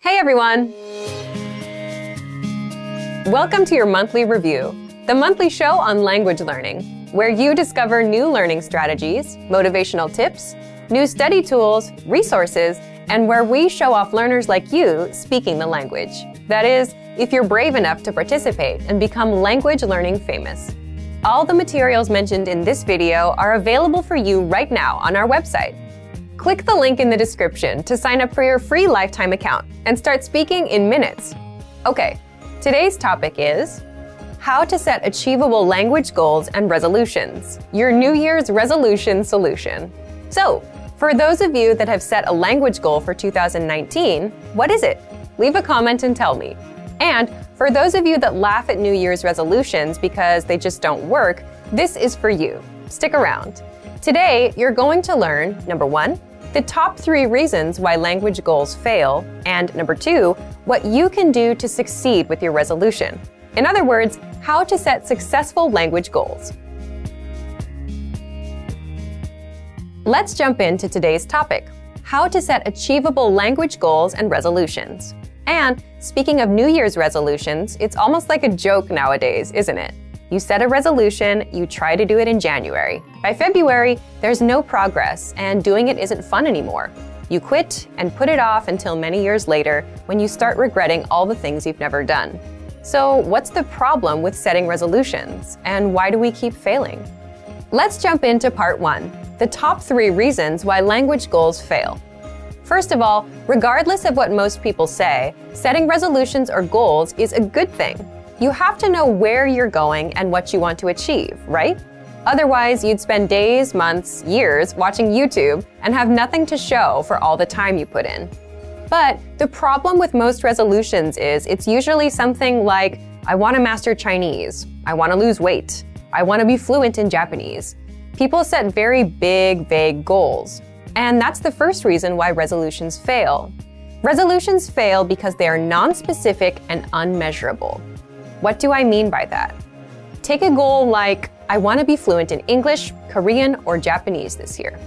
Hey everyone! Welcome to your monthly review, the monthly show on language learning, where you discover new learning strategies, motivational tips, new study tools, resources, and where we show off learners like you speaking the language. That is, if you're brave enough to participate and become language learning famous. All the materials mentioned in this video are available for you right now on our website. Click the link in the description to sign up for your free lifetime account and start speaking in minutes. Okay, today's topic is how to set achievable language goals and resolutions, your New Year's resolution solution. So, for those of you that have set a language goal for 2019, what is it? Leave a comment and tell me. And for those of you that laugh at New Year's resolutions because they just don't work, this is for you. Stick around. Today, you're going to learn, number 1, the top 3 reasons why language goals fail, and number 2, what you can do to succeed with your resolution. In other words, how to set successful language goals. Let's jump into today's topic, how to set achievable language goals and resolutions. And speaking of New Year's resolutions, it's almost like a joke nowadays, isn't it? You set a resolution, you try to do it in January. By February, there's no progress, and doing it isn't fun anymore. You quit and put it off until many years later when you start regretting all the things you've never done. So what's the problem with setting resolutions, and why do we keep failing? Let's jump into part 1, the top 3 reasons why language goals fail. First of all, regardless of what most people say, setting resolutions or goals is a good thing. You have to know where you're going and what you want to achieve, right? Otherwise, you'd spend days, months, years watching YouTube and have nothing to show for all the time you put in. But the problem with most resolutions is it's usually something like, I want to master Chinese, I want to lose weight, I want to be fluent in Japanese. People set very big, vague goals. And that's the first reason why resolutions fail. Resolutions fail because they are non-specific and unmeasurable. What do I mean by that? Take a goal like, I want to be fluent in English, Korean, or Japanese this year.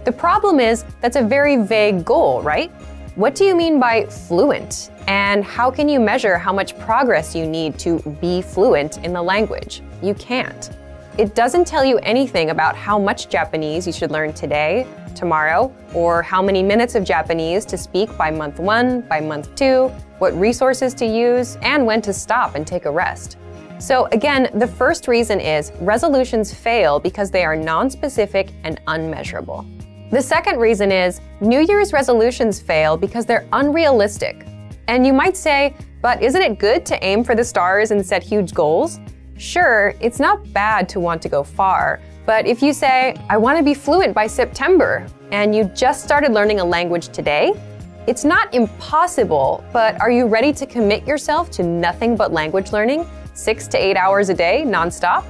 The problem is that's a very vague goal, right? What do you mean by fluent? And how can you measure how much progress you need to be fluent in the language? You can't. It doesn't tell you anything about how much Japanese you should learn today, tomorrow, or how many minutes of Japanese to speak by month 1, by month 2, what resources to use, and when to stop and take a rest. So again, the first reason is resolutions fail because they are non-specific and unmeasurable. The second reason is New Year's resolutions fail because they're unrealistic. And you might say, but isn't it good to aim for the stars and set huge goals? Sure, it's not bad to want to go far, but if you say, I want to be fluent by September, and you just started learning a language today, it's not impossible, but are you ready to commit yourself to nothing but language learning, 6 to 8 hours a day, nonstop?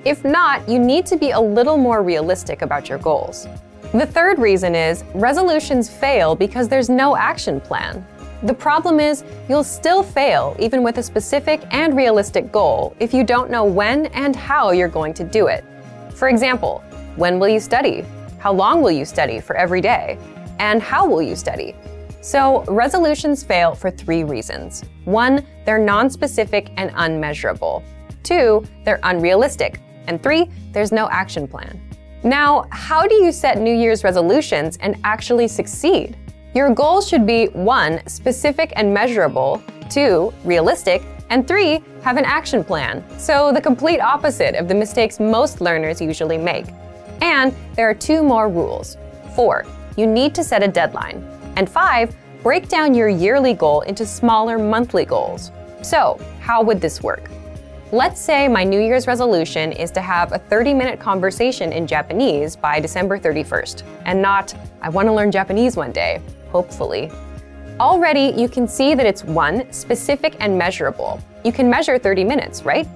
If not, you need to be a little more realistic about your goals. The third reason is resolutions fail because there's no action plan. The problem is you'll still fail even with a specific and realistic goal if you don't know when and how you're going to do it. For example, when will you study? How long will you study for every day? And how will you study? So resolutions fail for 3 reasons. 1, they're non-specific and unmeasurable. 2, they're unrealistic. And 3, there's no action plan. Now, how do you set New Year's resolutions and actually succeed? Your goals should be 1, specific and measurable, 2, realistic, and 3, have an action plan. So the complete opposite of the mistakes most learners usually make. And there are 2 more rules. 4, you need to set a deadline. And 5, break down your yearly goal into smaller monthly goals. So, how would this work? Let's say my New Year's resolution is to have a 30-minute conversation in Japanese by December 31st, and not, I want to learn Japanese one day, hopefully. Already, you can see that it's 1, specific and measurable. You can measure 30 minutes, right?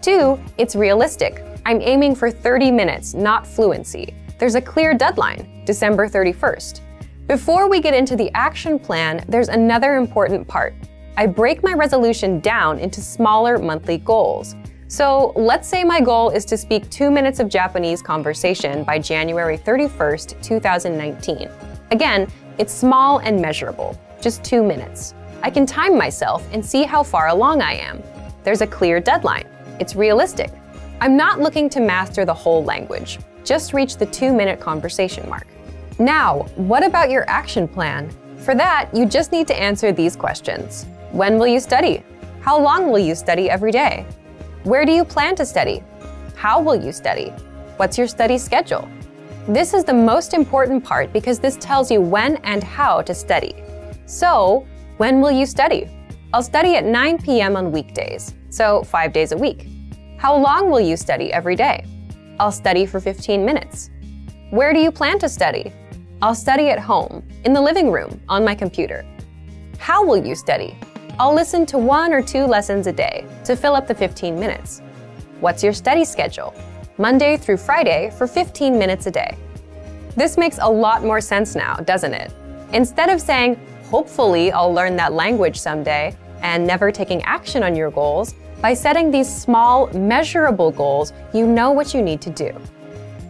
2, it's realistic. I'm aiming for 30 minutes, not fluency. There's a clear deadline, December 31st. Before we get into the action plan, there's another important part. I break my resolution down into smaller monthly goals. So let's say my goal is to speak 2 minutes of Japanese conversation by January 31st, 2019. Again, it's small and measurable, just 2 minutes. I can time myself and see how far along I am. There's a clear deadline. It's realistic. I'm not looking to master the whole language. Just reach the 2-minute conversation mark. Now, what about your action plan? For that, you just need to answer these questions. When will you study? How long will you study every day? Where do you plan to study? How will you study? What's your study schedule? This is the most important part because this tells you when and how to study. So, when will you study? I'll study at 9 p.m. on weekdays, so 5 days a week. How long will you study every day? I'll study for 15 minutes. Where do you plan to study? I'll study at home, in the living room, on my computer. How will you study? I'll listen to 1 or 2 lessons a day to fill up the 15 minutes. What's your study schedule? Monday through Friday for 15 minutes a day. This makes a lot more sense now, doesn't it? Instead of saying, hopefully I'll learn that language someday, and never taking action on your goals, by setting these small, measurable goals, you know what you need to do.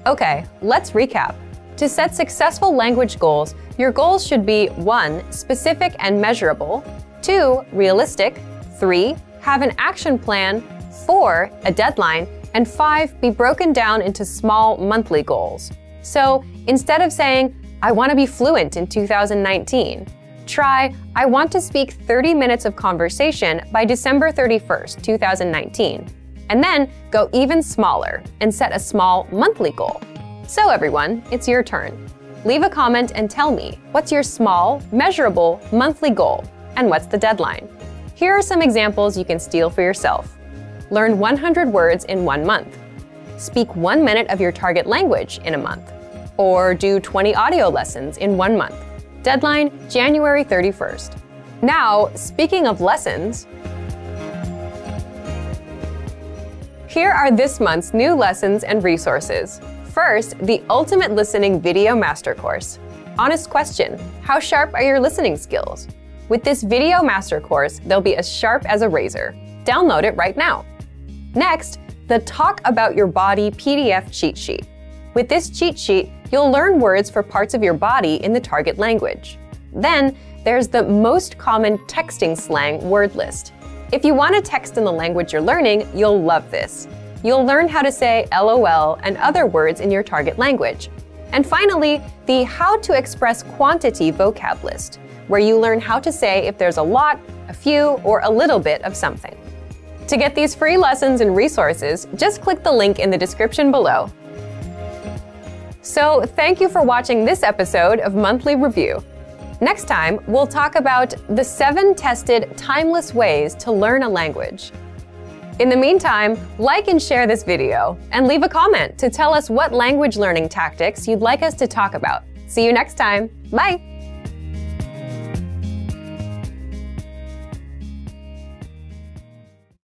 Okay, let's recap. To set successful language goals, your goals should be 1. Specific and measurable, 2. Realistic, 3. Have an action plan, 4. A deadline, and 5. Be broken down into small monthly goals. So instead of saying, I want to be fluent in 2019, try, I want to speak 30 minutes of conversation by December 31st, 2019. And then go even smaller and set a small monthly goal. So everyone, it's your turn. Leave a comment and tell me, what's your small, measurable monthly goal? And what's the deadline? Here are some examples you can steal for yourself. Learn 100 words in 1 month. Speak 1 minute of your target language in a month. Or do 20 audio lessons in 1 month. Deadline, January 31st. Now, speaking of lessons, here are this month's new lessons and resources. First, the Ultimate Listening Video Master Course. Honest question, how sharp are your listening skills? With this video master course, they'll be as sharp as a razor. Download it right now. Next, the Talk About Your Body PDF cheat sheet. With this cheat sheet, you'll learn words for parts of your body in the target language. Then, there's the most common texting slang word list. If you want to text in the language you're learning, you'll love this. You'll learn how to say LOL and other words in your target language. And finally, the How to Express Quantity vocab list, where you learn how to say if there's a lot, a few, or a little bit of something. To get these free lessons and resources, just click the link in the description below. So thank you for watching this episode of Monthly Review. Next time, we'll talk about the 7 tested timeless ways to learn a language. In the meantime, like and share this video, and leave a comment to tell us what language learning tactics you'd like us to talk about. See you next time. Bye!